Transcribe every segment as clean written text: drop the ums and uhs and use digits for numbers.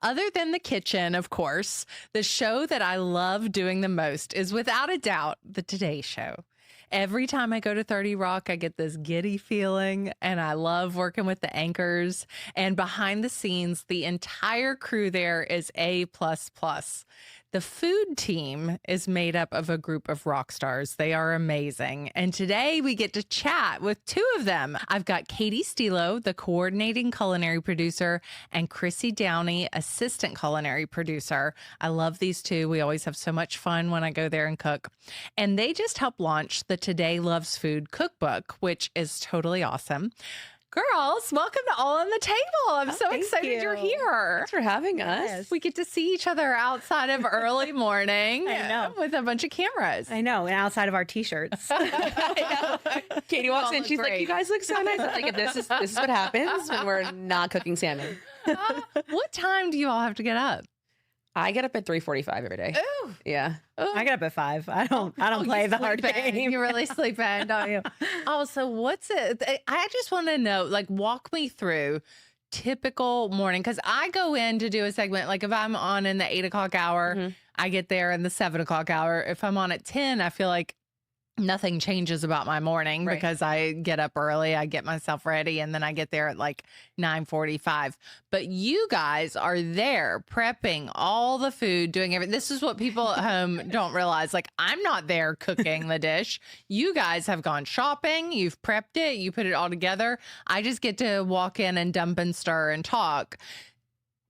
Other than the kitchen, of course, the show that I love doing the most is without a doubt the Today Show. Every time I go to 30 Rock, I get this giddy feeling, and I love working with the anchors. And behind the scenes, the entire crew there is A++. The food team is made up of a group of rock stars. They are amazing. And today we get to chat with two of them. I've got Katie Stilo, the coordinating culinary producer, and Krissy Downey, assistant culinary producer. I love these two. We always have so much fun when I go there and cook. And they just helped launch the Today Loves Food Cookbook, which is totally awesome. Girls, welcome to All on the Table. I'm so excited you're here. Thanks for having us. We get to see each other outside of early morning I know. with a bunch of cameras. I know, and outside of our t-shirts. Katie walks in, she's great. like, you guys look so nice. I'm like, this is what happens when we're not cooking salmon. What time do you all have to get up? I get up at 3:45 every day. Ooh. Yeah. I get up at 5. I don't play the hard game. You really sleep in, don't you? Oh, so what's it? I just want to know, like, walk me through typical morning. Because I go in to do a segment, like if I'm on in the 8 o'clock hour, I get there in the 7 o'clock hour. If I'm on at 10, I feel like nothing changes about my morning because I get up early, I get myself ready, and then I get there at like 9:45. But you guys are there prepping all the food, doing everything. This is what people at home don't realize. Like, I'm not there cooking the dish. You guys have gone shopping, you've prepped it, you put it all together. I just get to walk in and dump and stir and talk.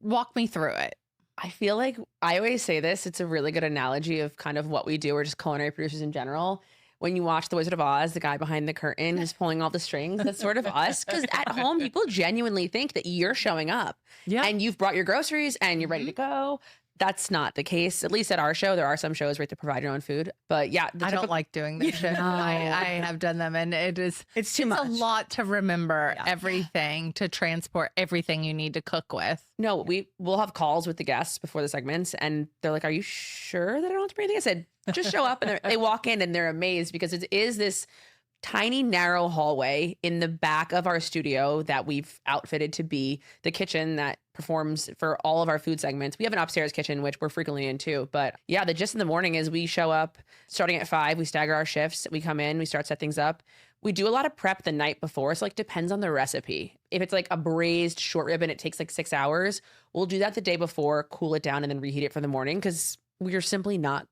Walk me through it. I feel like I always say this. It's a really good analogy of kind of what we do. We're just culinary producers in general. When you watch The Wizard of Oz, the guy behind the curtain is pulling all the strings. That's sort of us. Because at home, people genuinely think that you're showing up. Yeah. And you've brought your groceries and you're ready to go. That's not the case. At least at our show, there are some shows where you have to provide your own food. But yeah, I don't like doing this shit. I have done them, and it's too much. a lot to remember everything, to transport everything you need to cook with. No, we'll have calls with the guests before the segments, and they're like, "Are you sure that I don't have to bring anything?" I said, "Just show up," and they walk in and they're amazed because it is this tiny narrow hallway in the back of our studio that we've outfitted to be the kitchen that performs for all of our food segments. We have an upstairs kitchen, which we're frequently in too. But yeah, the gist in the morning is we show up starting at 5, we stagger our shifts, we come in, we start set things up. We do a lot of prep the night before. So like depends on the recipe. If it's like a braised short rib and it takes like 6 hours, we'll do that the day before, cool it down, and then reheat it for the morning because we're simply not.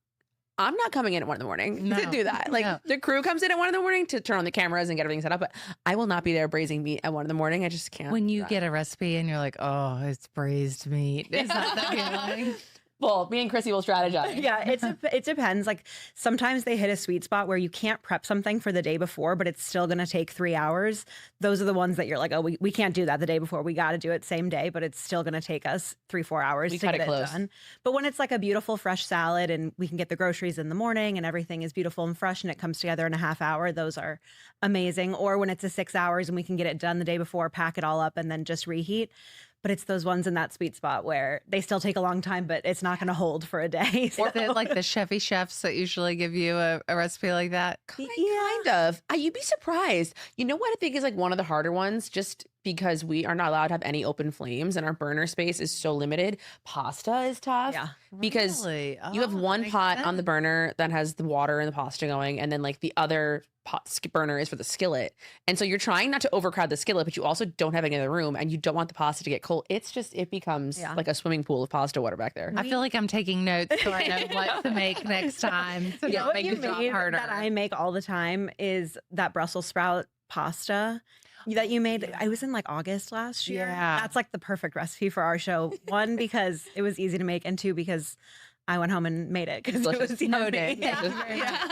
I'm not coming in at 1 a.m. to do that. Like the crew comes in at 1 a.m. to turn on the cameras and get everything set up. But I will not be there braising meat at 1 a.m. I just can't. When you get a recipe and you're like, oh, it's braised meat. Is that the feeling? Well, me and Krissy will strategize. Yeah, it depends. Like sometimes they hit a sweet spot where you can't prep something for the day before, but it's still going to take 3 hours. Those are the ones that you're like, oh, we can't do that the day before. We got to do it same day, but it's still going to take us 3-4 hours to get it done. But when it's like a beautiful fresh salad and we can get the groceries in the morning and everything is beautiful and fresh and it comes together in a half hour, those are amazing. Or when it's a 6 hours and we can get it done the day before, pack it all up and then just reheat. But it's those ones in that sweet spot where they still take a long time, but it's not going to hold for a day. So. Is it like the Chevy chefs that usually give you a recipe like that? Kind of. You'd be surprised. You know what I think is like one of the harder ones, just because we are not allowed to have any open flames and our burner space is so limited. Pasta is tough. Yeah. Because you have one pot on the burner that has the water and the pasta going, and then like the other burner is for the skillet. And so you're trying not to overcrowd the skillet, but you also don't have any other room and you don't want the pasta to get cold. It becomes like a swimming pool of pasta water back there. I feel like I'm taking notes so I know what to make next time. So what make you the job made harder. that I make all the time is that Brussels sprout pasta that you made. I was in like August last year. Yeah. That's like the perfect recipe for our show. 1, because it was easy to make, and 2, because I went home and made it because it was yummy. Yeah.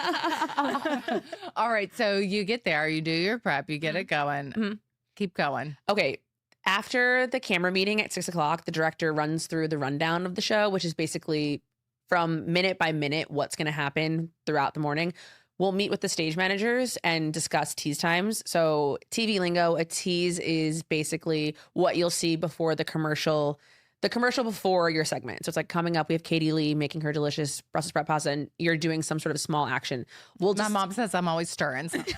All right. So you get there, you do your prep, you get it going. Keep going. Okay. After the camera meeting at 6 o'clock, the director runs through the rundown of the show, which is basically from minute by minute what's going to happen throughout the morning. We'll meet with the stage managers and discuss tease times. So TV lingo, a tease is basically what you'll see before the commercial before your segment. So it's like coming up, we have Katie Lee making her delicious Brussels sprout pasta and you're doing some sort of small action. My mom says I'm always stirring something.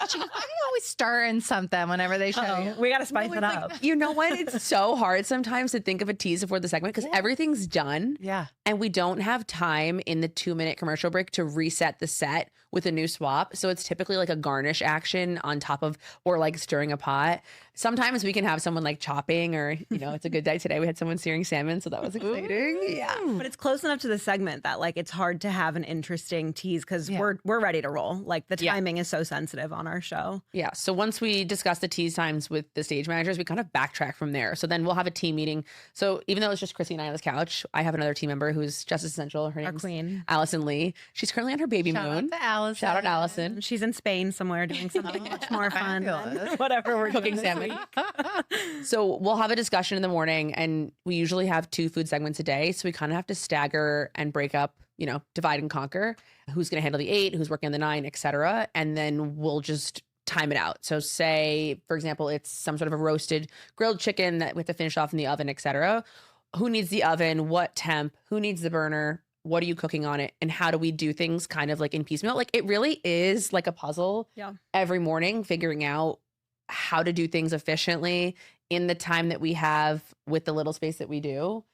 She goes, why do you always stirring something whenever they show you. We got to spice it up. You know what? It's so hard sometimes to think of a tease before the segment because everything's done. Yeah. And we don't have time in the 2-minute commercial break to reset the set with a new swap. So it's typically like a garnish action on top of, or like stirring a pot. Sometimes we can have someone like chopping or, it's a good day today. We had someone searing salmon. So that was exciting. Yeah. But it's close enough to the segment that like it's hard to have an interesting tease because we're ready to roll. Like the timing is so sensitive on our show. Yeah. So once we discuss the tease times with the stage managers, we kind of backtrack from there. So then we'll have a team meeting. So even though it's just Krissy and I on this couch, I have another team member who's just as essential. Her name's queen. Allison Lee. She's currently on her baby moon. Shout out Allison. She's in Spain somewhere doing something much more fun than whatever we're Cooking doing salmon. So we'll have a discussion in the morning, and we usually have 2 food segments a day. So we kind of have to stagger and break up, divide and conquer. Who's going to handle the 8, who's working on the 9, etc. And then we'll just time it out. So say, for example, it's some sort of a roasted grilled chicken that we have to finish off in the oven, etc. Who needs the oven? What temp? Who needs the burner? What are you cooking on it? And how do we do things kind of like in piecemeal? Like it really is like a puzzle every morning, figuring out how to do things efficiently in the time that we have with the little space that we do.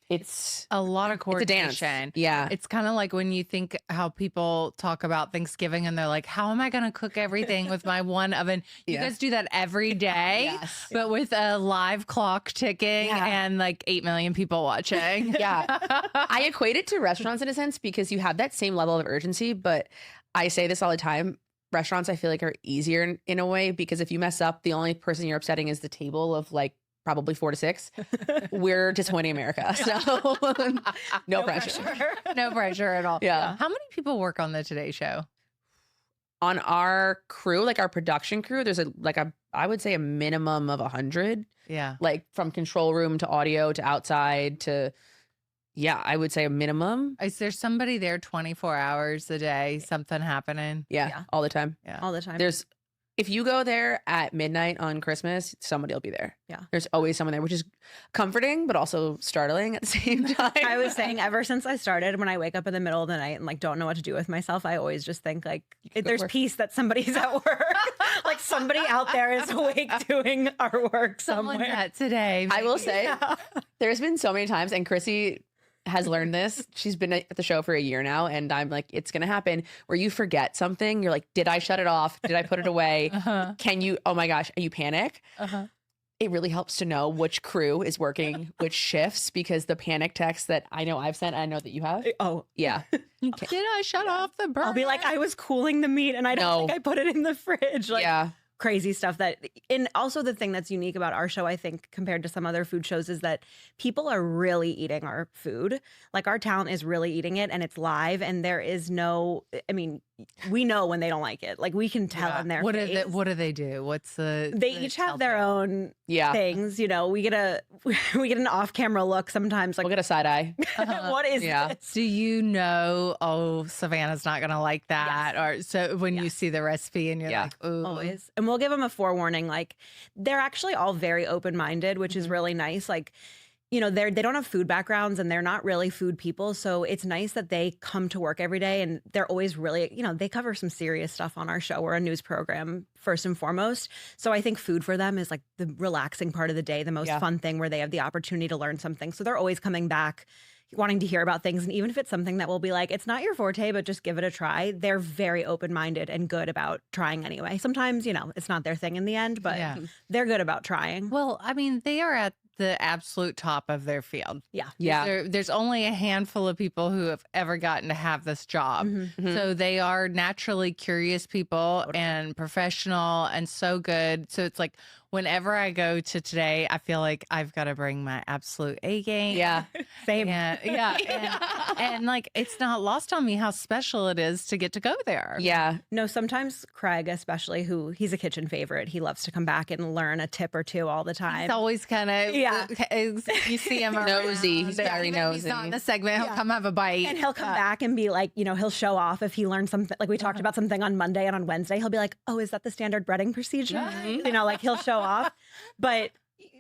It's a lot of coordination. It's a dance. Yeah. It's kind of like when you think how people talk about Thanksgiving and they're like, how am I going to cook everything with my one oven? You guys do that every day, but with a live clock ticking and like 8 million people watching. Yeah. I equate it to restaurants in a sense because you have that same level of urgency, but I say this all the time. Restaurants, I feel like, are easier in a way because if you mess up, the only person you're upsetting is the table of like probably 4 to 6. We're disappointing America. So no pressure. No pressure at all. Yeah. How many people work on the Today Show? On our crew, like our production crew, there's I would say a minimum of 100. Yeah. Like from control room to audio to outside to, I would say a minimum. Is there somebody there 24 hours a day, something happening? Yeah. All the time. Yeah. all the time. If you go there at midnight on Christmas, somebody will be there. Yeah. There's always someone there, which is comforting, but also startling at the same time. I was saying ever since I started, when I wake up in the middle of the night and like don't know what to do with myself, I always just think like there's peace that somebody's at work. Like somebody out there is awake doing our work somewhere. Someone's at today. I will say there's been so many times, and Krissy has learned this. She's been at the show for a year now, and I'm like, it's gonna happen where you forget something. You're like, did I shut it off? Did I put it away? Can you? Oh my gosh! You panic. It really helps to know which crew is working which shifts because the panic text that I know I've sent, I know that you have. Oh Yeah. Did I shut off the burner? I'll be like, I was cooling the meat and I don't think I put it in the fridge. Like, yeah. crazy stuff and also the thing that's unique about our show, I think, compared to some other food shows is that people are really eating our food. Like our talent is really eating it and it's live and there is we know when they don't like it. Like we can tell in their face. What do they do? What's the They each have their own things. We get an off-camera look sometimes. Like we'll get a side eye. What is this? Do you know, Savannah's not gonna like that? Yes. Or so when you see the recipe and you're like, ooh. Always. And we'll give them a forewarning. Like they're actually all very open-minded, which is really nice. Like, they don't have food backgrounds and they're not really food people. So it's nice that they come to work every day and they're always really, they cover some serious stuff on our show. We're a news program first and foremost. So I think food for them is like the relaxing part of the day, the most fun thing where they have the opportunity to learn something. So they're always coming back wanting to hear about things. And even if it's something that will be like, it's not your forte, but just give it a try. They're very open-minded and good about trying anyway. Sometimes, it's not their thing in the end, but they're good about trying. Well, they are at the absolute top of their field. Yeah. There's only a handful of people who have ever gotten to have this job. So they are naturally curious people and professional and so good. So it's like whenever I go to Today, I feel like I've got to bring my absolute A game. Yeah. Same. And like, it's not lost on me how special it is to get to go there. Yeah. No, sometimes Craig, especially, he's a kitchen favorite. He loves to come back and learn a tip or two all the time. He's always kind of, you see him nosy. He's very Even if nosy. He's not in the segment. He'll come have a bite. And he'll come back and be like, he'll show off if he learned something. Like we talked about something on Monday and on Wednesday, he'll be like, oh, is that the standard breading procedure? Like he'll show off. But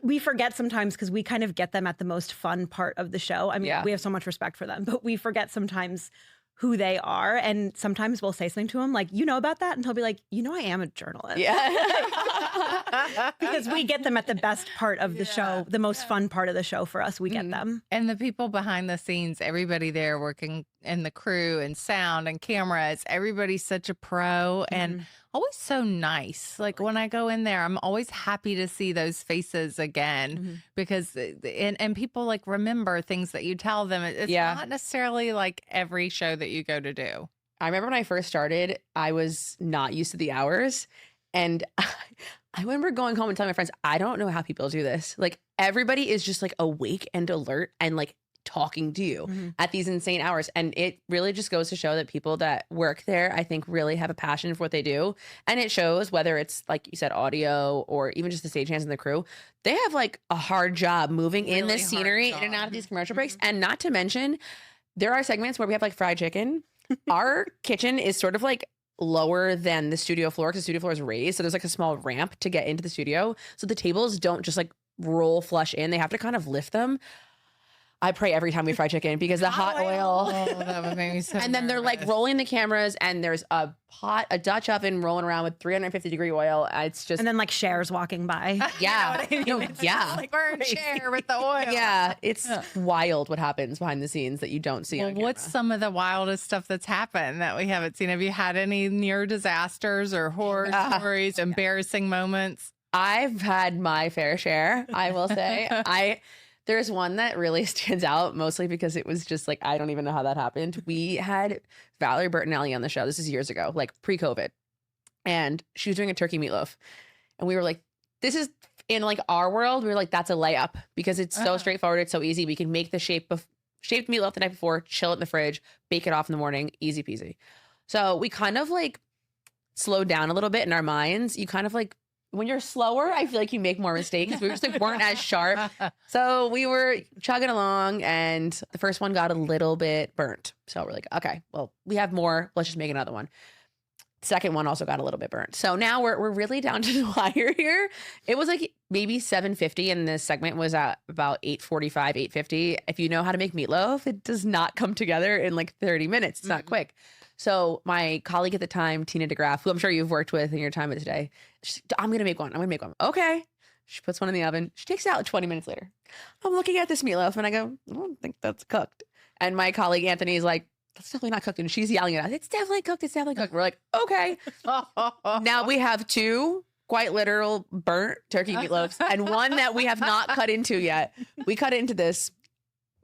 we forget sometimes because we kind of get them at the most fun part of the show. We have so much respect for them, but we forget sometimes who they are. And sometimes we'll say something to him like, you know about that? And he'll be like, you know, I am a journalist. Yeah. Because we get them at the best part of the show, the most fun part of the show for us. We get them. And the people behind the scenes, everybody there working in the crew and sound and cameras, everybody's such a pro and always so nice. Like when I go in there, I'm always happy to see those faces again because and people like remember things that you tell them. It's not necessarily like every show that you go to do. I remember when I first started, I was not used to the hours. And I remember going home and telling my friends, I don't know how people do this. Like everybody is just like awake and alert and like talking to you at these insane hours. And it really just goes to show that people that work there, I think, really have a passion for what they do. And it shows whether it's like you said, audio or even just the stagehands and the crew. They have like a hard job moving in this scenery in and out of these commercial breaks. And not to mention, there are segments where we have like fried chicken. Our kitchen is sort of like lower than the studio floor because the studio floor is raised. So there's like a small ramp to get into the studio. So the tables don't just like roll flush in. They have to kind of lift them. I pray every time we fry chicken because the hot oil. Oh, that would make me so and then they're like rolling the cameras and there's a Dutch oven rolling around with 350-degree oil. It's just. And then like Cher's walking by. Yeah. Like burn Cher with the oil. Yeah. It's wild what happens behind the scenes that you don't see on camera. What's some of the wildest stuff that's happened that we haven't seen? Have you had any near disasters or horror stories, embarrassing moments? I've had my fair share, I will say. There's one that really stands out, mostly because it was just like, I don't even know how that happened. We had Valerie Bertinelli on the show. This is years ago, like pre-COVID. And she was doing a turkey meatloaf. And we were like, this is in like our world. We were like, that's a layup because it's so straightforward. It's so easy. We can make the shaped meatloaf the night before, chill it in the fridge, bake it off in the morning. Easy peasy. So we kind of like slowed down a little bit in our minds. You kind of like, when you're slower, I feel like you make more mistakes. We just like weren't as sharp. So we were chugging along and the first one got a little bit burnt. So we're like, okay, well, we have more. Let's just make another one. Second one also got a little bit burnt. So now we're really down to the wire here. It was like maybe 7:50 and this segment was at about 8:45, 8:50. If you know how to make meatloaf, it does not come together in like 30 minutes. It's not quick. So my colleague at the time, Tina DeGraff, who I'm sure you've worked with in your time at Today, she's like, I'm going to make one. Okay. She puts one in the oven. She takes it out 20 minutes later. I'm looking at this meatloaf and I go, I don't think that's cooked. And my colleague, Anthony, is like, that's definitely not cooked. And she's yelling at us, it's definitely cooked. We're like, okay. Now we have two quite literal burnt turkey meatloaves and one that we have not cut into yet. We cut into this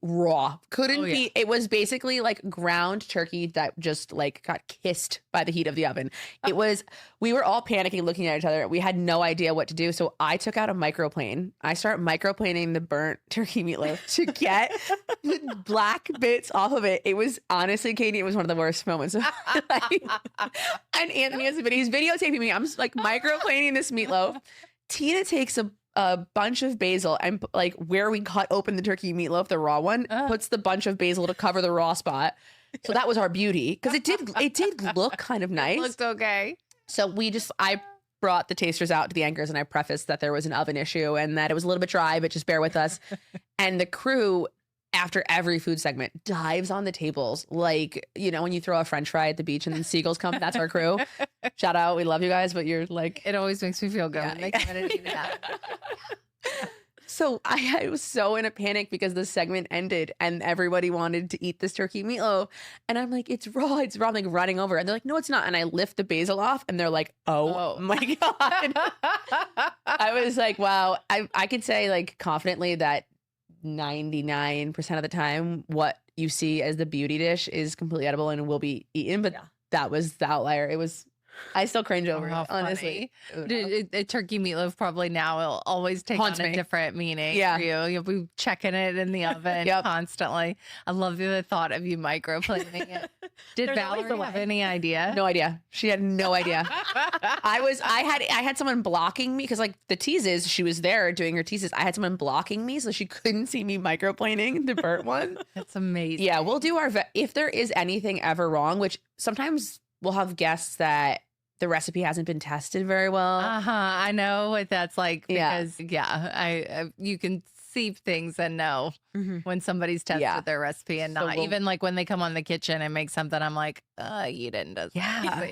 raw. Be. It was basically like ground turkey that just like got kissed by the heat of the oven. It was, we were all panicking looking at each other. We had no idea what to do. So I took out a microplane. I start microplaning the burnt turkey meatloaf to get the black bits off of it. It was honestly, Katie, it was one of the worst moments of my life. And Anthony has a video. He's videotaping me. I'm just like microplaning this meatloaf. Tina takes a bunch of basil and like where we cut open the turkey meatloaf, the raw one, puts the bunch of basil to cover the raw spot. So that was our beauty because it did look kind of nice. It looked okay. So I brought the tasters out to the anchors and I prefaced that there was an oven issue and that it was a little bit dry, but just bear with us. And the crew, after every food segment, dives on the tables like, you know, when you throw a French fry at the beach and then seagulls come, that's our crew. Shout out, we love you guys, but you're like, it always makes me feel good. It makes me eat that. So I was so in a panic because the segment ended and everybody wanted to eat this turkey meatloaf. And I'm like, it's raw. I'm like running over. And they're like, no, it's not. And I lift the basil off and they're like, oh my God. I was like, wow. I could say like confidently that 99% of the time what you see as the beauty dish is completely edible and will be eaten. But that was the outlier. It was, I still cringe over it, honestly. A turkey meatloaf probably now will always take on a different meaning for you. You'll be checking it in the oven constantly. I love the thought of you microplaning it. Did Valerie have any idea? No idea. She had no idea. I had someone blocking me because like the teases, she was there doing her teases. I had someone blocking me so she couldn't see me microplaning the burnt one. That's amazing. Yeah, we'll do if there is anything ever wrong, which sometimes we'll have guests that the recipe hasn't been tested very well. I know what that's like because I you can see things and know when somebody's tested Yeah. their recipe and So not. we'll- Even like when they come on the kitchen and make something, I'm like, you didn't do Yeah.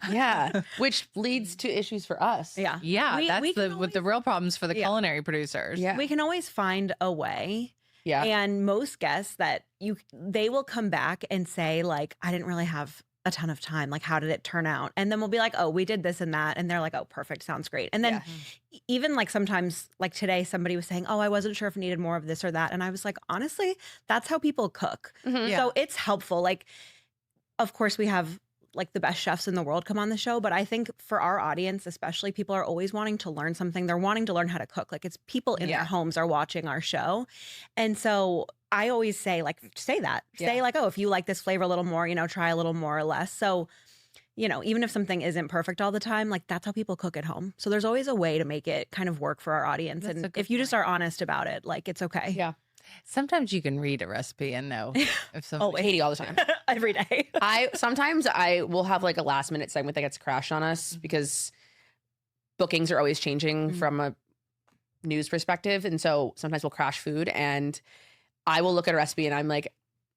Yeah. Which leads to issues for us. Yeah. Yeah, We that's can with the real problems for the Yeah. culinary producers. Yeah. We can always find a way. Yeah. And most guests they will come back and say, like, I didn't really have a ton of time. Like, how did it turn out? And then we'll be like, oh, we did this and that. And they're like, oh, perfect. Sounds great. And then even like sometimes, like today, somebody was saying, oh, I wasn't sure if I needed more of this or that. And I was like, honestly, that's how people cook. Mhm. So it's helpful. Like, of course, we have like the best chefs in the world come on the show. But I think for our audience, especially, people are always wanting to learn something. They're wanting to learn how to cook. Like, it's people in their homes are watching our show. And so I always say, like, say that. Say, like, oh, if you like this flavor a little more, try a little more or less. So, even if something isn't perfect all the time, like, that's how people cook at home. So there's always a way to make it kind of work for our audience. That's a And good if you just point. are honest about it, like, it's okay. Yeah. Sometimes you can read a recipe and know if something. Katie all the time. Every day. Sometimes I will have like a last minute segment that gets crashed on us because bookings are always changing from a news perspective. And so sometimes we'll crash food and I will look at a recipe and I'm like,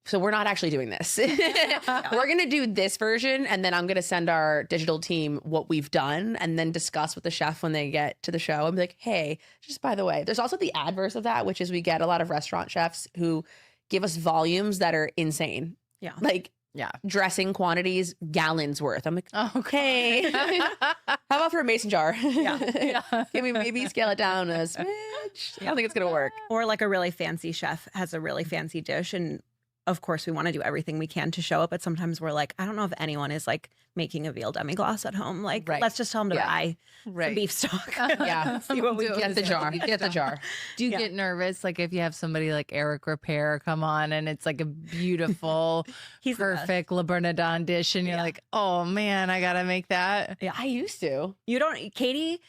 so we're not actually doing this. We're going to do this version. And then I'm going to send our digital team what we've done and then discuss with the chef when they get to the show and be like, hey, just by the way, there's also the adverse of that, which is we get a lot of restaurant chefs who give us volumes that are insane. Yeah. Like Yeah. dressing quantities, gallons worth. I'm like, Okay. how about for a mason jar? Yeah. Can we maybe scale it down a smidge? I don't think it's going to work. Or like a really fancy chef has a really fancy dish. And of course, we want to do everything we can to show it. But sometimes we're like, I don't know if anyone is like making a veal demi-glace at home. Like, Right. let's just tell them to Yeah. buy Right. some beef stock. Yeah. See what we Do it. can Get the do. jar. Get the jar. Do you Yeah. get nervous like if you have somebody like Eric Repair come on and it's like a beautiful, He's the best. perfect Le Bernardin dish and you're like, oh man, I gotta make that. I used to. You don't, Katie,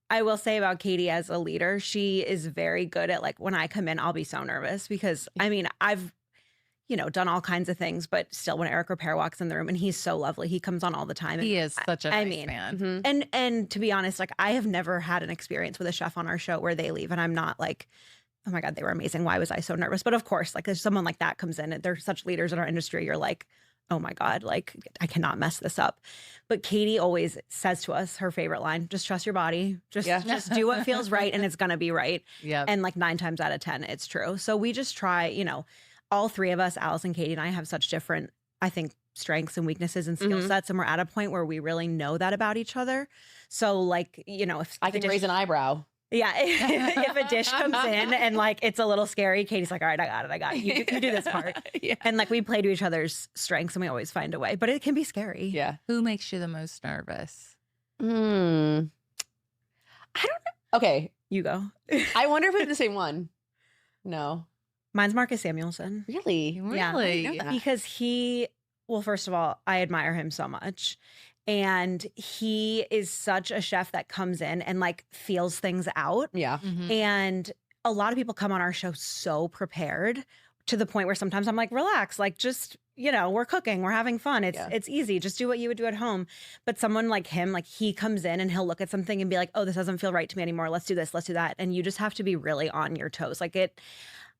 I will say about Katie as a leader, she is very good at like when I come in, I'll be so nervous because I mean, I've, done all kinds of things, but still when Eric Repair walks in the room and he's so lovely, he comes on all the time. He is such a I nice mean, man. Mhm. And to be honest, like I have never had an experience with a chef on our show where they leave and I'm not like, oh my God, they were amazing. Why was I so nervous? But of course, like if someone like that comes in and they're such leaders in our industry, you're like, oh my God, like I cannot mess this up. But Katie always says to us her favorite line, just trust your body. Just do what feels right and it's gonna be right. Yep. And like 9 times out of 10, it's true. So we just try, all three of us, Allison, Katie, and I have such different, I think, strengths and weaknesses and skill sets. And we're at a point where we really know that about each other. So like, if I the can raise an eyebrow. yeah, if a dish comes in and like it's a little scary, Katie's like, all right, I got it. You do this part. Yeah. And like we play to each other's strengths and we always find a way. But it can be scary. Yeah. Who makes you the most nervous? I don't know. Okay. You go. I wonder if we have the same one. No. Mine's Marcus Samuelson. Really? Yeah. Really? I know that. Because well, first of all, I admire him so much. And he is such a chef that comes in and like feels things out. Yeah. Mhm. And a lot of people come on our show so prepared to the point where sometimes I'm like, relax, like just, we're cooking, we're having fun. It's easy. Just do what you would do at home. But someone like him, like he comes in and he'll look at something and be like, oh, this doesn't feel right to me anymore. Let's do this. Let's do that. And you just have to be really on your toes.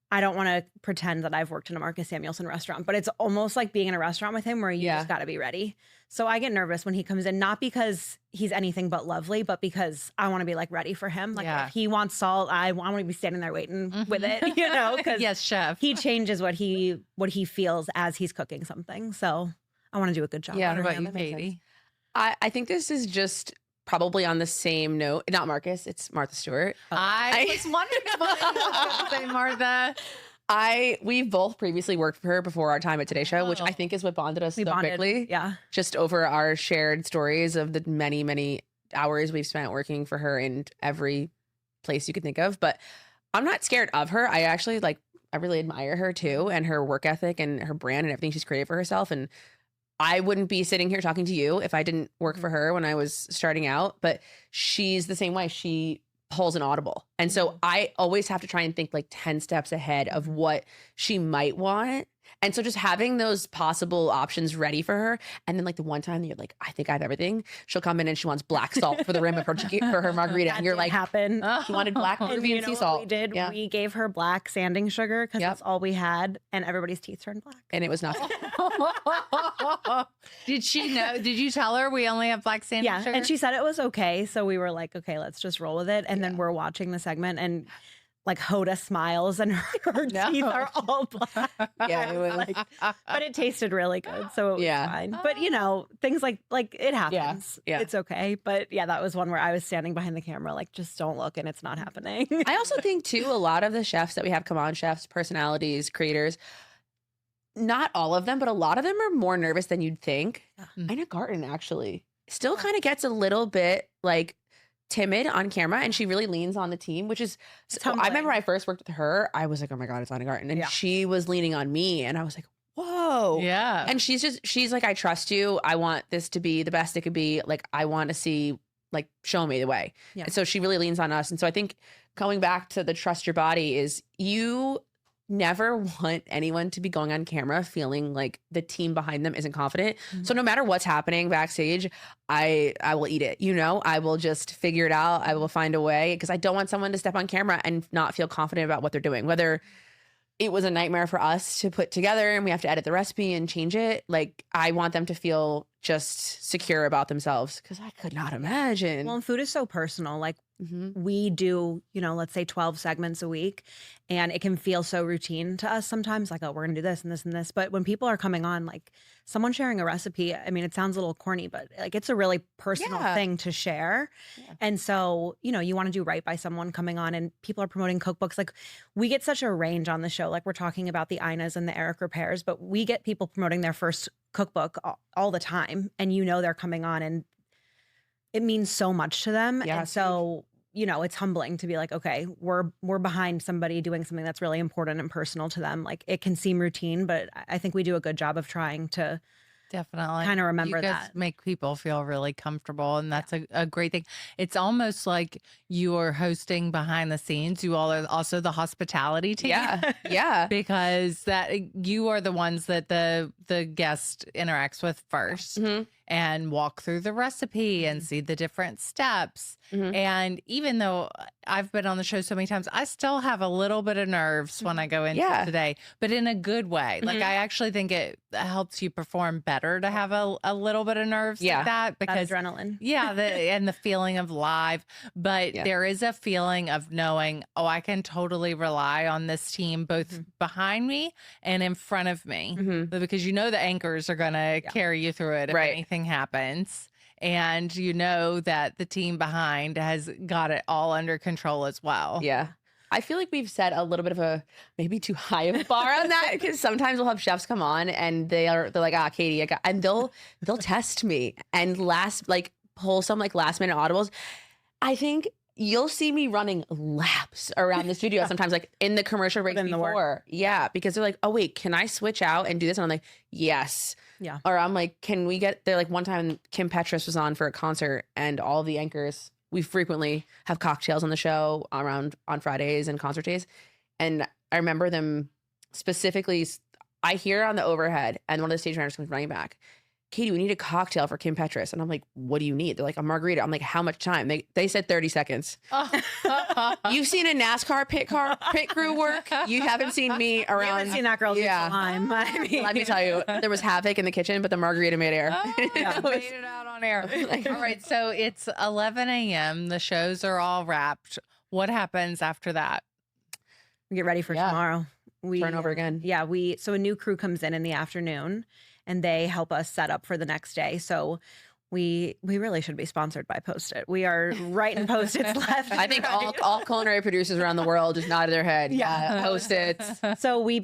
I don't want to pretend that I've worked in a Marcus Samuelson restaurant, but it's almost like being in a restaurant with him where you just got to be ready. So I get nervous when he comes in, not because he's anything but lovely, but because I want to be like ready for him. Like if he wants salt, I want to be standing there waiting with it, because Yes, chef. he changes what he feels as he's cooking something. So I want to do a good job. Yeah. for What about him. you, Katie? I think this is just probably on the same note. Not Marcus, it's Martha Stewart. I was wondering what I was going to say, Martha. We've both previously worked for her before our time at Today Show, which Oh. I think is what bonded us We so bonded. quickly. Yeah. Just over our shared stories of the many, many hours we've spent working for her in every place you could think of. But I'm not scared of her. I actually I really admire her too, and her work ethic and her brand and everything she's created for herself. And I wouldn't be sitting here talking to you if I didn't work for her when I was starting out. But she's the same way. She pulls an audible. And so I always have to try and think like 10 steps ahead of what she might want. And so just having those possible options ready for her. And then like the one time that you're like, I think I have everything. She'll come in and she wants black salt for the rim of for her margarita. That And you're did like, happen. she wanted black And Peruvian you know sea what salt. we did? Yeah. We gave her black sanding sugar because Yep. that's all we had, and everybody's teeth turned black. And it was not. Did she know? Did you tell her we only have black sanding Yeah, sugar? and she said it was okay, so we were like, okay, let's just roll with it. And then we're watching the segment, and like Hoda smiles, and her No. teeth are all black. Yeah, it was Like, but it tasted really good, so it was Yeah. fine. But you know, things like it happens. yeah. It's okay. But yeah, that was one where I was standing behind the camera, like, just don't look, and it's not happening. I also think too, a lot of the chefs that we have come on, chefs, personalities, creators, not all of them, but a lot of them are more nervous than you'd think. Yeah. Ina Garten actually still kind of gets a little bit like timid on camera, and she really leans on the team, which is I remember humbling. when I first worked with her, I was like, oh my God, it's Ina Garten. And Yeah. she was leaning on me, and I was like, whoa. Yeah. And she's like, I trust you. I want this to be the best it could be. Like, I want to see, like, show me the way. Yeah. And so she really leans on us. And so I think going back to the trust your body is you never want anyone to be going on camera feeling like the team behind them isn't confident. So no matter what's happening backstage, I will eat it. You know, I will just figure it out. I will find a way, because I don't want someone to step on camera and not feel confident about what they're doing. Whether it was a nightmare for us to put together and we have to edit the recipe and change it, like, I want them to feel just secure about themselves, because I could not imagine. Well, and food is so personal. Like, Mhm. we do, you know, let's say 12 segments a week, and it can feel so routine to us sometimes, like, oh, we're gonna do this and this and this. But when people are coming on, like someone sharing a recipe, I mean, it sounds a little corny, but like, it's a really personal Yeah. thing to share. Yeah. And so, you know, you want to do right by someone coming on, and people are promoting cookbooks. Like, we get such a range on the show. Like, we're talking about the Inas and the Eric Repairs, but we get people promoting their first cookbook all the time, and you know they're coming on, and it means so much to them. Yeah, And it's so, you know, it's humbling to be like, okay, we're behind somebody doing something that's really important and personal to them. Like, it can seem routine, but I think we do a good job of trying to Definitely. kind of remember You guys that. make people feel really comfortable, and that's a great thing. It's almost like you are hosting behind the scenes. You all are also the hospitality team. Yeah. Yeah. Because that you are the ones that the guest interacts with first Mhm. and walk through the recipe and see the different steps. Mhm. And even though I've been on the show so many times, I still have a little bit of nerves when I go into Yeah. today, but in a good way. Like, Mhm. I actually think it helps you perform better to have a little bit of nerves Yeah. like that, That because adrenaline. yeah, and the feeling of live, but Yeah. there is a feeling of knowing, oh, I can totally rely on this team, both behind me and in front of me, Mhm. but because you know the anchors are going to carry you through it if Right. anything happens. And you know that the team behind has got it all under control as well. Yeah. I feel like we've set a little bit of a maybe too high of a bar on that, because sometimes we'll have chefs come on and they're like, Katie, and they'll test me and pull some like last minute audibles. I think you'll see me running laps around the studio sometimes, like in the commercial breaks in the work. before. Yeah, because they're like, oh wait, can I switch out and do this? And I'm like, yes. Yeah. Or I'm like, can we get there? Like one time Kim Petras was on for a concert, and all the anchors, we frequently have cocktails on the show on Fridays and concert days. And I remember them specifically, I hear on the overhead, and one of the stage managers comes running back, Katie, we need a cocktail for Kim Petras. And I'm like, what do you need? They're like, a margarita. I'm like, how much time? They said 30 seconds. You've seen a NASCAR pit crew work. You haven't seen me I around. haven't seen that girl's Yeah. time. I mean, Let me tell you, there was havoc in the kitchen, but the margarita made air. Oh, It was- made it out on air. All right, so it's 11 a.m. The shows are all wrapped. What happens after that? we get ready for Yeah. tomorrow. We Turn over again. Yeah, so a new crew comes in the afternoon, and they help us set up for the next day. So we really should be sponsored by Post-it. We are writing Post-its left. I and think right. all culinary producers around the world just nodded their head. Yeah. Post-its. So we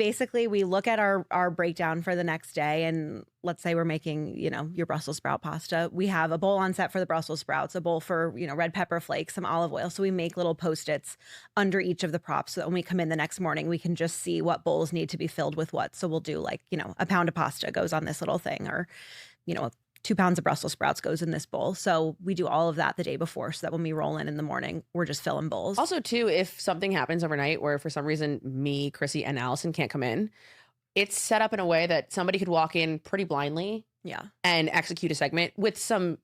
look at our breakdown for the next day, and let's say we're making, you know, your Brussels sprout pasta. We have a bowl on set for the Brussels sprouts, a bowl for, you know, red pepper flakes, some olive oil. So we make little Post-its under each of the props, so that when we come in the next morning, we can just see what bowls need to be filled with what. So we'll do, like, you know, a pound of pasta goes on this little thing, or, you know, 2 pounds of Brussels sprouts goes in this bowl. So we do all of that the day before, so that when we roll in the morning, we're just filling bowls. Also, too, if something happens overnight where for some reason me, Krissy, and Allison can't come in, it's set up in a way that somebody could walk in pretty blindly Yeah. and execute a segment with some,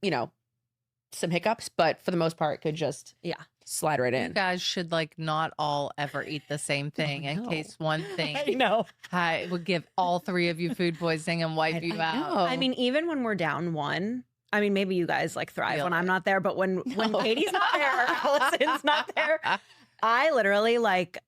some hiccups, but for the most part could just slide right You in. guys should like not all ever eat the same thing in know. case one I thing know. would give all three of you food poisoning and wipe you out. know. I mean, even when we're down one, I mean, maybe you guys like thrive when Really? I'm not there, but when Katie's not there, or Allison's not there, I literally like,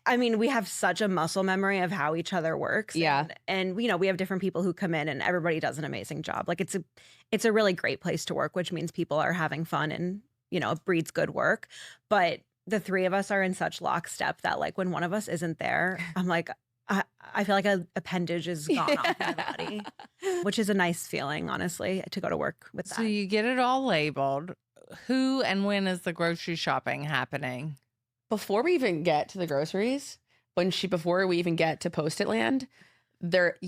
I mean, we have such a muscle memory of how each other works. Yeah. And we have different people who come in and everybody does an amazing job. Like it's a really great place to work, which means people are having fun and, it breeds good work. But the three of us are in such lockstep that like when one of us isn't there, I'm like, I feel like a appendage is gone off my body, which is a nice feeling, honestly, to go to work with that. So you get it all labeled. Who and when is the grocery shopping happening? Before we even get to the groceries, before we even get to Post-it Land,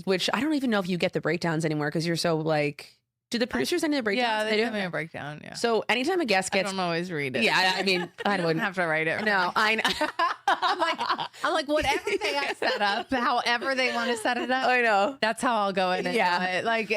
which I don't even know if you get the breakdowns anymore because you're so like, do the producers send you the breakdowns? Yeah, they do. give me a breakdown. Yeah. So anytime a guest I gets, don't always read it. yeah, I mean, I don't wouldn't have to write it. No, I know. I'm like, whatever they have set up, however they want to set it up, I know. that's how I'll go in and Yeah. do it. Like,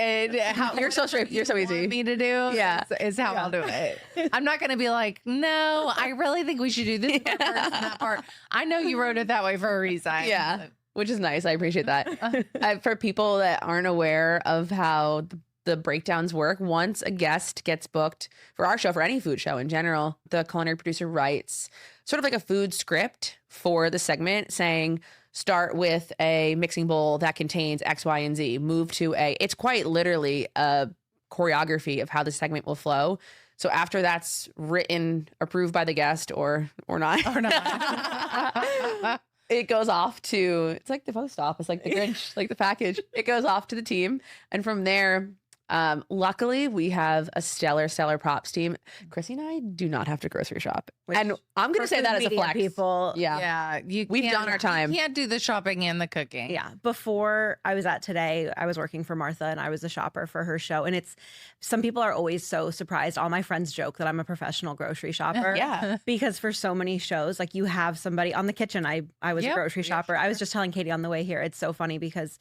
how You're so straight. You're so want easy. me to do Yeah. is how I'll do it. I'm not going to be like, no, I really think we should do this part first and that part. I know you wrote it that way for a reason. Yeah, which is nice. I appreciate that. For people that aren't aware of how the breakdowns work, once a guest gets booked for our show, for any food show in general, the culinary producer writes sort of like a food script for the segment saying, start with a mixing bowl that contains X, Y, and Z. Move to it's quite literally a choreography of how the segment will flow. So after that's written, approved by the guest or not, it goes off to, it's like the post office, like the Grinch, like the package. It goes off to the team. And from there, luckily we have a stellar props team. Krissy and I do not have to grocery shop. Which, and I'm going to say that as a media flex. people. Yeah. We've done our time. You can't do the shopping and the cooking. Yeah. Before I was at Today, I was working for Martha and I was a shopper for her show. And some people are always so surprised. All my friends joke that I'm a professional grocery shopper. Yeah. Because for so many shows, like you have somebody on The Kitchen. I was a grocery shopper. I was just telling Katie on the way here. It's so funny because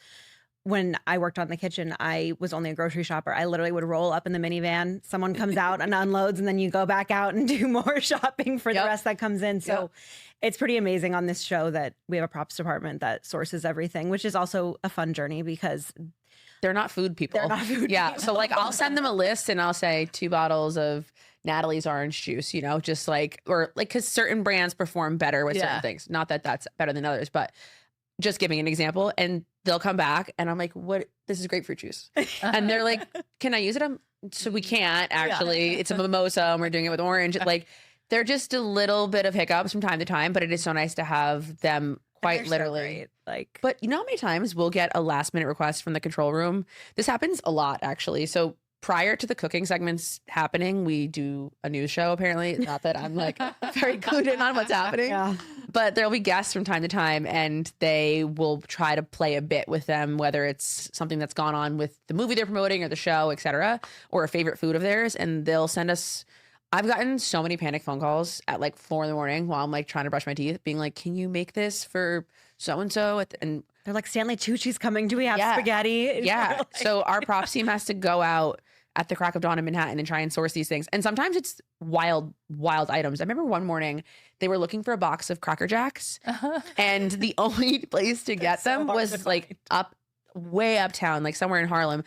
when I worked on The Kitchen, I was only a grocery shopper. I literally would roll up in the minivan. Someone comes out and unloads, and then you go back out and do more shopping for the rest that comes in. So it's pretty amazing on this show that we have a props department that sources everything, which is also a fun journey because they're not food people. they're not food people. So like I'll send them a list and I'll say 2 bottles of Natalie's orange juice, just like, or like, because certain brands perform better with certain things. Not that that's better than others, but just giving an example. And they'll come back and I'm like, what? This is grapefruit juice. And they're like, can I use it? So we can't actually. It's a mimosa and we're doing it with orange. Like they're just a little bit of hiccups from time to time, but it is so nice to have them quite literally. But you know how many times we'll get a last minute request from the control room? This happens a lot actually. So prior to the cooking segments happening, we do a news show apparently. Not that I'm like very clued in on what's happening. Yeah. But there'll be guests from time to time and they will try to play a bit with them, whether it's something that's gone on with the movie they're promoting or the show, et cetera, or a favorite food of theirs. And they'll send us, I've gotten so many panic phone calls at like 4 a.m. while I'm like trying to brush my teeth being like, can you make this for so-and-so? And they're like, Stanley Tucci's coming. Do we have spaghetti? Yeah. So our props team has to go out at the crack of dawn in Manhattan and try and source these things. And sometimes it's wild items. I remember one morning they were looking for a box of Cracker Jacks and the only place to get them was like way uptown, like somewhere in Harlem.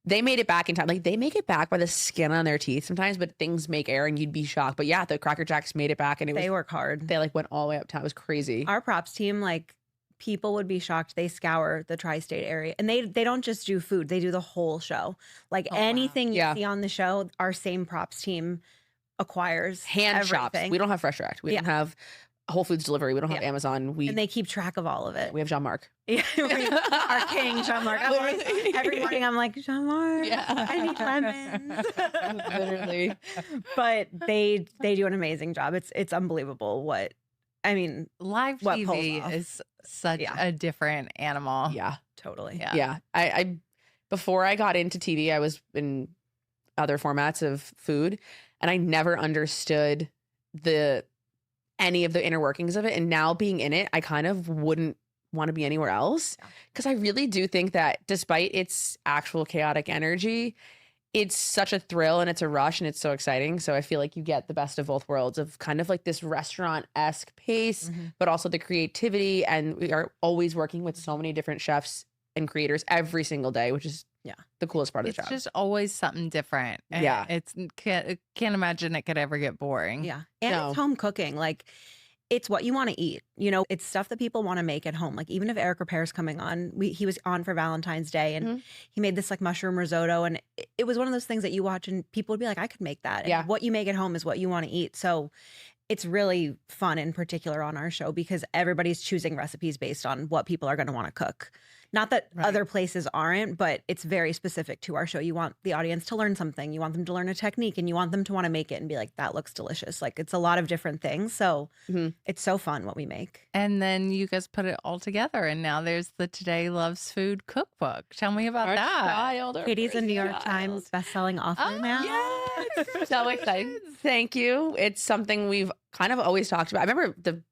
They made it back in time. Like they make it back by the skin on their teeth sometimes, but things make air and you'd be shocked. But yeah, the Cracker Jacks made it back and they work hard. They like went all the way uptown. It was crazy. Our props team, like people would be shocked. They scour the tri-state area and they don't just do food. They do the whole show. Like anything you see on the show, our same props team acquires hand shops. We don't have Fresh Direct. We don't have Whole Foods delivery. We don't have Amazon. And they keep track of all of it. We have Jean-Marc. Yeah, our king, Jean-Marc. Every morning I'm like, Jean-Marc, I need lemons. Literally. But they do an amazing job. It's unbelievable what, I mean, live what TV is such a different animal. Yeah, totally. Yeah. I before I got into TV, I was in other formats of food and I never understood any of the inner workings of it. And now being in it, I kind of wouldn't want to be anywhere else. Because I really do think that despite its actual chaotic energy, it's such a thrill and it's a rush and it's so exciting. So I feel like you get the best of both worlds of kind of like this restaurant-esque pace, but also the creativity. And we are always working with so many different chefs and creators every single day, which is the coolest part of the job. It's just always something different. And it's can't imagine it could ever get boring. Yeah. And it's home cooking. Like, it's what you want to eat. You know, it's stuff that people want to make at home. Like, even if Eric Repair's coming on, he was on for Valentine's Day and he made this like mushroom risotto. And it was one of those things that you watch and people would be like, I could make that. And what you make at home is what you want to eat. So it's really fun in particular on our show because everybody's choosing recipes based on what people are going to want to cook. Not that other places aren't, but it's very specific to our show. You want the audience to learn something. You want them to learn a technique and you want them to want to make it and be like, that looks delicious. Like, it's a lot of different things. So it's so fun what we make. And then you guys put it all together. And now there's the Today Loves Food Cookbook. Tell me about that. Katie's a New York Times bestselling author now. Yes. So excited. Thank you. It's something we've kind of always talked about. I remember the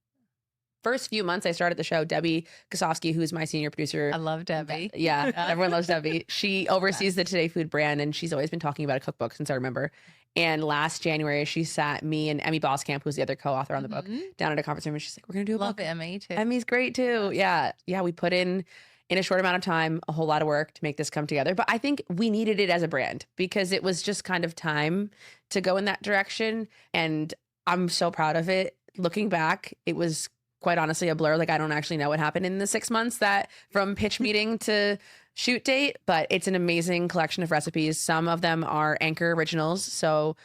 first few months I started the show, Debbie Kosofsky, who's my senior producer. I love Debbie. Yeah, everyone loves Debbie. She oversees the Today Food brand, and she's always been talking about a cookbook since I remember. And last January, she sat me and Emmy Boskamp, who's the other co-author on the book, down at a conference room, and she's like, "We're gonna do a book." Love Emmy too. Emmy's great too. Yeah. We put in a short amount of time, a whole lot of work to make this come together. But I think we needed it as a brand because it was just kind of time to go in that direction. And I'm so proud of it. Looking back, it was quite honestly a blur. Like, I don't actually know what happened in the 6 months that from pitch meeting to shoot date, but it's an amazing collection of recipes. Some of them are Anchor originals. So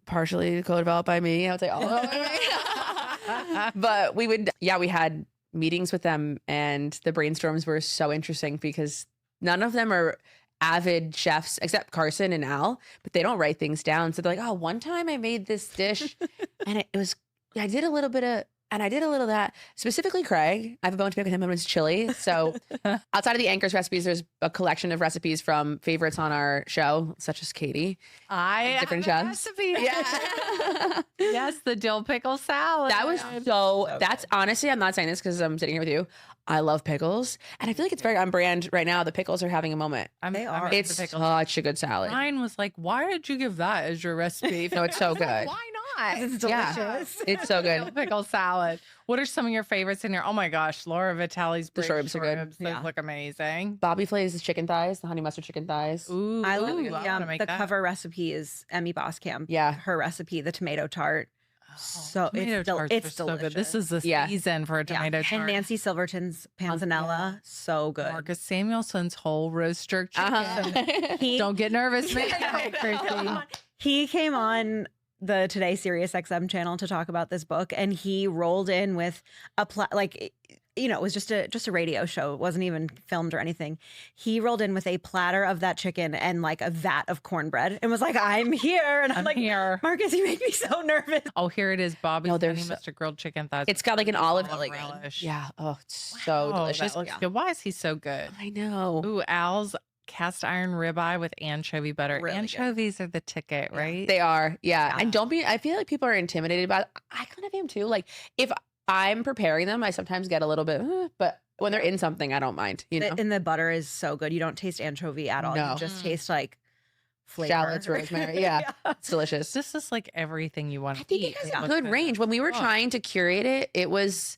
partially co-developed by me. I would say all of them. But we had meetings with them and the brainstorms were so interesting because none of them are avid chefs except Carson and Al, but they don't write things down. So they're like, oh, one time I made this dish and I did a little bit of, and I did a little of that. Specifically Craig, I have a bone to pick with him when it's chili. So outside of the Anchors recipes, there's a collection of recipes from favorites on our show, such as Katie. Different chefs. Recipe. Yeah. Yes, the dill pickle salad. That was that's honestly, I'm not saying this because I'm sitting here with you. I love pickles. And I feel like it's very on brand right now. The pickles are having a moment. They are. It's such a good salad. Mine was like, why did you give that as your recipe? No, it's so good. Like, why not? It's delicious. It's so good. Dill pickle salad. What are some of your favorites in here? Oh my gosh, Laura Vitale's The short ribs are good. Those look amazing. Bobby Flay's chicken thighs, the honey mustard chicken thighs. Ooh, I love the the cover recipe is Emmy Boskamp. Yeah. Her recipe, the tomato tart. So it's delicious. So good. This is the season for a tomato tart. And Nancy Silverton's panzanella, so good. Marcus Samuelson's whole roast jerk chicken. Don't get nervous, man. He came on the Today Sirius XM channel to talk about this book, and he rolled in with a it was just a radio show. It wasn't even filmed or anything. He rolled in with a platter of that chicken and like a vat of cornbread and was like, I'm here. And I'm like, here. Marcus, you make me so nervous. Oh, here it is, Bobby's honey mustard grilled chicken thighs. It's got like an olive relish. Yeah. Oh, it's so delicious. That looks good. Why is he so good? I know. Ooh, Al's cast iron ribeye with anchovy butter. Really Anchovies are the ticket, right? They are. Yeah. And I feel like people are intimidated by it. I kind of am too. Like, if I'm preparing them, I sometimes get a little bit, but when they're in something, I don't mind, you know? And the butter is so good. You don't taste anchovy at all. No. You just taste like flavor. Shallots, rosemary. Yeah. It's delicious. This is like everything you want to I eat. think it has a good range. When we were trying to curate it, it was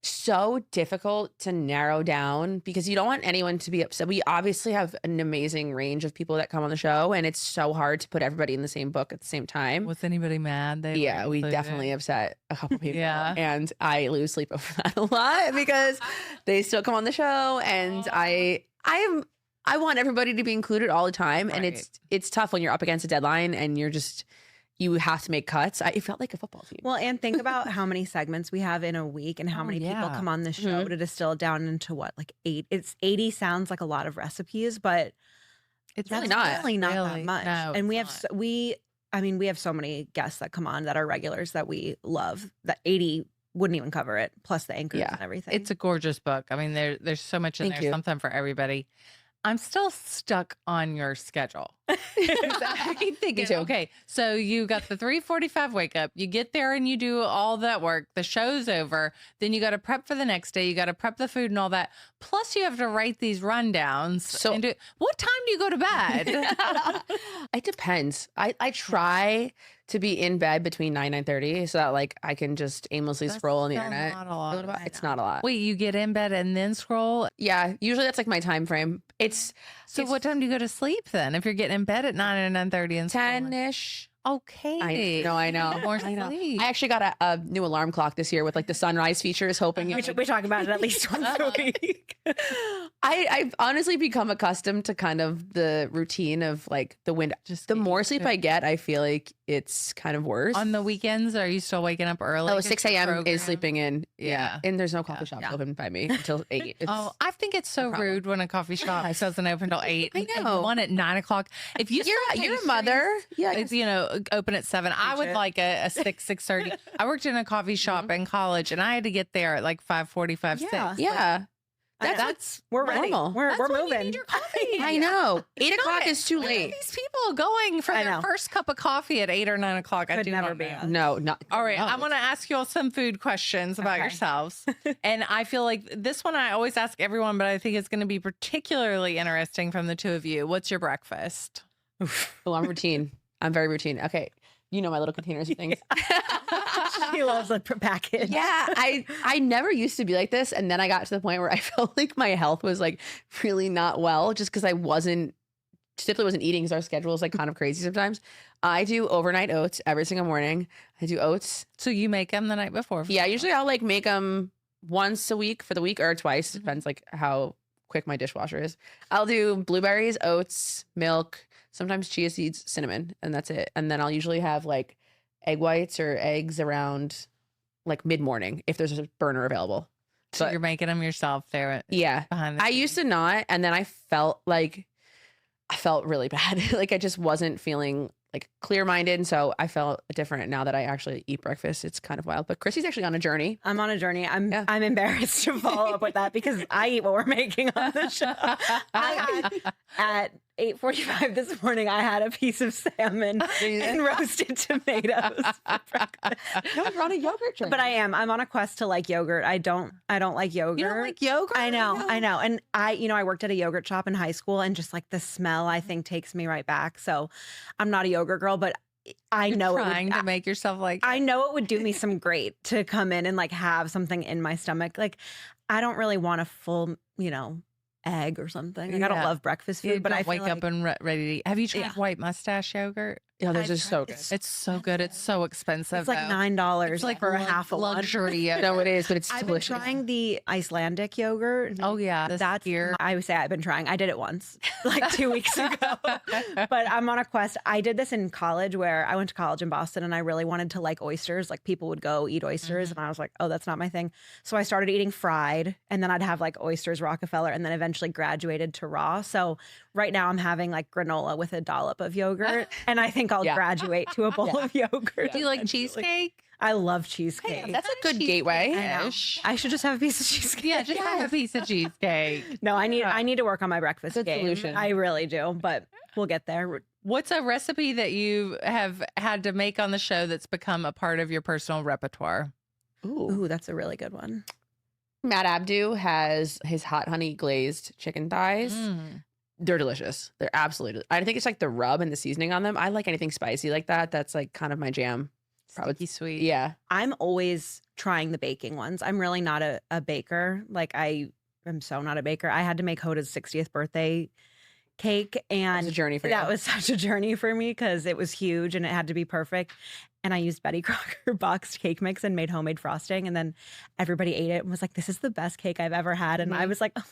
so difficult to narrow down because you don't want anyone to be upset. We obviously have an amazing range of people that come on the show, and it's so hard to put everybody in the same book at the same time. Was anybody mad? We definitely upset a couple people. Yeah. And I lose sleep over that a lot because they still come on the show, and I want everybody to be included all the time. Right. And it's tough when you're up against a deadline and you have to make cuts. It felt like a football team. Well, and think about how many segments we have in a week and how many people come on the show to distill it down into what, like 8. It's 80 sounds like a lot of recipes, but it's that's really not that much. No, and we have so many guests that come on that are regulars that we love that 80 wouldn't even cover it, plus the anchors and everything. It's a gorgeous book. I mean, there's so much in Thank there, you. something for everybody. I'm still stuck on your schedule. I keep thinking, too. okay, so you got the 3:45 wake up. You get there and you do all that work. The show's over. Then you got to prep for the next day. You got to prep the food and all that. Plus, you have to write these rundowns. So- what time do you go to bed? It depends. I try to be in bed between 9:30 so that like I can just aimlessly That's scroll on the still internet. not a lot. It's not a lot. Wait, you get in bed and then scroll? Yeah, usually that's like my time frame. So what time do you go to sleep then? If you're getting in bed at 9 or 9:30 and scrolling? 10-ish. Okay. I know. More I know. sleep. I actually got a new alarm clock this year with like the sunrise features, hoping it We talk about it at least once a week. I've honestly become accustomed to kind of the routine of like the wind. Just The get more used sleep to I get, I feel like it's kind of worse. On the weekends, are you still waking up early? Oh, 'Cause 6 your a.m. program- is sleeping in. Yeah. Yeah. And there's no coffee shops Yeah. open by me until 8. Oh, I think it's so problem. rude when a coffee shop doesn't open till 8. I and know. one at 9 o'clock. If you you're sell a pastries, mother. Yeah. it's, open at 7. I would it. like a 6:30. I worked in a coffee shop in college, and I had to get there at like 5:45, Yeah. 6. Yeah. That's We're ready. normal. We're when you moving. need your coffee. I know. 8 o'clock Not- is too where are late. These people going for I their know. first cup of coffee at 8 or 9 o'clock. I Could do never not be know. us. No, not. All right, no. I want to ask you all some food questions about Okay. yourselves. And I feel like this one I always ask everyone, but I think it's going to be particularly interesting from the two of you. What's your breakfast? Oh, I'm routine. I'm very routine. Okay. You know my little containers of things. She loves a package. Yeah, I never used to be like this, and then I got to the point where I felt like my health was like really not well, just because I typically wasn't eating, because our schedule is like kind of crazy sometimes. I do overnight oats every single morning. I do oats. So you make them the night before? Yeah, usually I'll like make them once a week for the week or twice, depends like how quick my dishwasher is. I'll do blueberries, oats, milk, sometimes chia seeds, cinnamon, and that's it. And then I'll usually have like egg whites or eggs around like mid-morning if there's a burner available. So But- you're making them yourself there Yeah. behind the I used to not, and then I felt really bad. Like I just wasn't feeling like clear-minded, and so I felt different now that I actually eat breakfast. It's kind of wild. But Krissy's actually on a journey. I'm on a journey. I'm Yeah. I'm embarrassed to follow up with that because I eat what we're making on the show. I had at 8:45 this morning. I had a piece of salmon and roasted tomatoes for breakfast. No, you're on a yogurt journey. But I'm on a quest to like yogurt. I don't like yogurt. You don't like yogurt? I know. And I worked at a yogurt shop in high school, and just like the smell, I think takes me right back. So I'm not a yogurt girl, but I know it would, Trying to make yourself like I know it would do me some great to come in and like have something in my stomach. Like I don't really want a full, egg or something. Like I don't Yeah. love breakfast you food, but don't I feel wake up and ready to eat. Have you tried Yeah. white mustache yogurt? yeah, this I is so tried- good. It's so good. It's so expensive. it's like though. $9 It's like for a half a one. luxury yogurt. No, it is, but it's I've been delicious. trying the Icelandic yogurt. Oh yeah, That's here. I would say I've been trying. I did it once, like 2 weeks ago. But I'm on a quest. I did this in college where I went to college in Boston and I really wanted to like oysters. Like people would go eat oysters and I was like, oh, that's not my thing. So I started eating fried and then I'd have like oysters Rockefeller and then eventually graduated to raw. So right now I'm having like granola with a dollop of yogurt and I think I'll Yeah. graduate to a bowl of yogurt. Do you like eventually. cheesecake? I love cheesecake. That's a good gateway. I know. I should just have a piece of cheesecake. Yeah, just have a piece of cheesecake. No, I need to work on my breakfast Good game. solution. I really do, but we'll get there. What's a recipe that you have had to make on the show that's become a part of your personal repertoire? Ooh, that's a really good one. Matt Abdu has his hot honey glazed chicken thighs. Mm. They're delicious. They're absolutely. I think it's like the rub and the seasoning on them. I like anything spicy like that. That's like kind of my jam. Probably. Sticky sweet. Yeah. I'm always trying the baking ones. I'm really not a baker. Like I am so not a baker. I had to make Hoda's 60th birthday cake It's and a journey for that you. was such a journey for me because it was huge and it had to be perfect. And I used Betty Crocker boxed cake mix and made homemade frosting. And then everybody ate it and was like, this is the best cake I've ever had. And I was like, oh,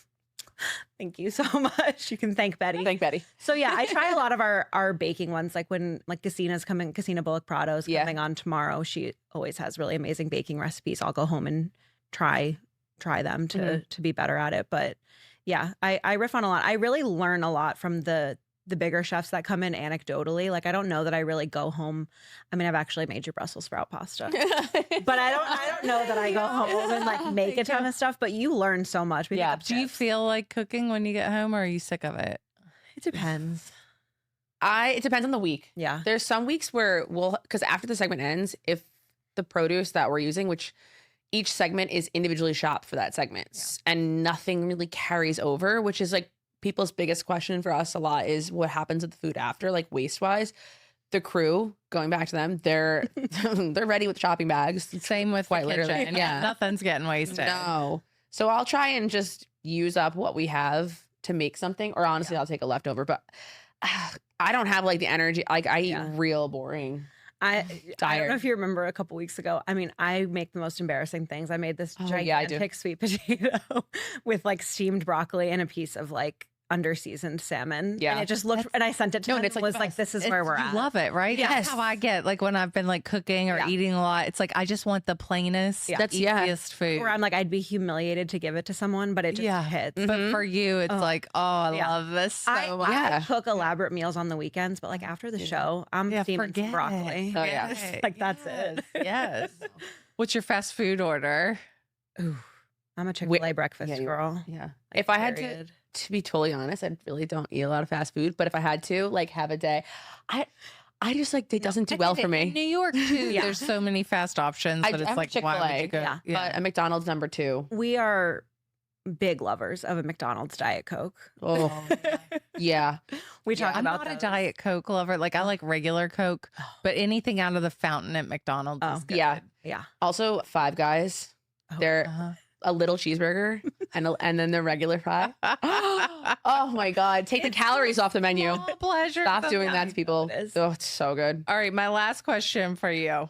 thank you so much. You can thank Betty. Thank Betty. So yeah, I try a lot of our baking ones. Like when like Casina Bullock Prado's Yeah. coming on tomorrow. She always has really amazing baking recipes. I'll go home and try them to be better at it. But yeah, I riff on a lot. I really learn a lot from the the bigger chefs that come in anecdotally. Like, I don't know that I really go home. I mean, I've actually made you Brussels sprout pasta, but I don't know that I go home and like make a ton of stuff. But you learn so much. Yeah. Do you feel like cooking when you get home, or are you sick of it? It depends. It depends on the week. Yeah. There's some weeks where because after the segment ends, if the produce that we're using, which each segment is individually shopped for that segment, and nothing really carries over, which is like people's biggest question for us a lot is what happens with the food after, like waste wise. The crew, going back to them, they're ready with shopping bags. Same with Quite the literally. kitchen. Yeah. Nothing's getting wasted. No. So I'll try and just use up what we have to make something, or honestly, I'll take a leftover. But I don't have like the energy. Like I eat real boring. I don't know if you remember a couple weeks ago. I mean, I make the most embarrassing things. I made this gigantic sweet potato with like steamed broccoli and a piece of like under-seasoned salmon. Yeah. And it just looked, and I sent it to him, and it's and like was like, this is where we're You at. love it, right? Yes. That's how I get like when I've been like cooking or eating a lot. It's like I just want the plainest, That's- easiest food. Where I'm like, I'd be humiliated to give it to someone, but it just hits. But for you, it's like, oh, I love this so much. I cook elaborate meals on the weekends, but like after the show, I'm theming forget broccoli. it. Oh, yeah. Yes. Like that's it. Yes. What's your fast food order? Ooh, I'm a Chick-fil-A breakfast girl. Yeah. If I had Period. to be totally honest, I really don't eat a lot of fast food. But if I had to like have a day, I just like it doesn't do well for In me. New York too, there's so many fast options that it's I'm like, why would you go? Yeah. But a McDonald's number 2. We are big lovers of a McDonald's Diet Coke. Oh, yeah. We talk I'm about not a those. Diet Coke lover. Like I like regular Coke, but anything out of the fountain at McDonald's is good. Yeah. Yeah. Also, Five Guys. They're Uh-huh. a little cheeseburger and then the regular fry. Oh my God. Take the calories off the menu. Small pleasure. Stop doing that to sometimes. people. it is. Oh, it's so good. All right, my last question for you.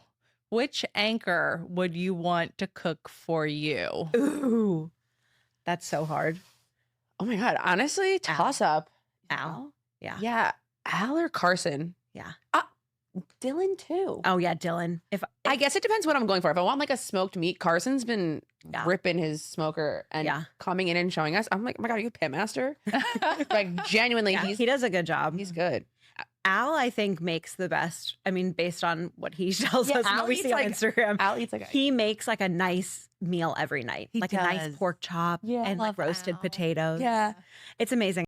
Which anchor would you want to cook for you? Ooh, that's so hard. Oh my God. Honestly, toss up. Al. Yeah. Yeah. Al or Carson. Yeah. Dylan too. Oh yeah, Dylan. If I guess it depends what I'm going for. If I want like a smoked meat, Carson's been Yeah. ripping his smoker and coming in and showing us. I'm like, oh my God, are you a pitmaster? Like genuinely, he does a good job. he's good. Al, I think, makes the best. I mean, based on what he tells us, Al what we eats see on like- Instagram. Al eats like He makes like a nice meal every night, He like a nice does. pork chop Yeah, and like love roasted Al. potatoes. Yeah. It's amazing.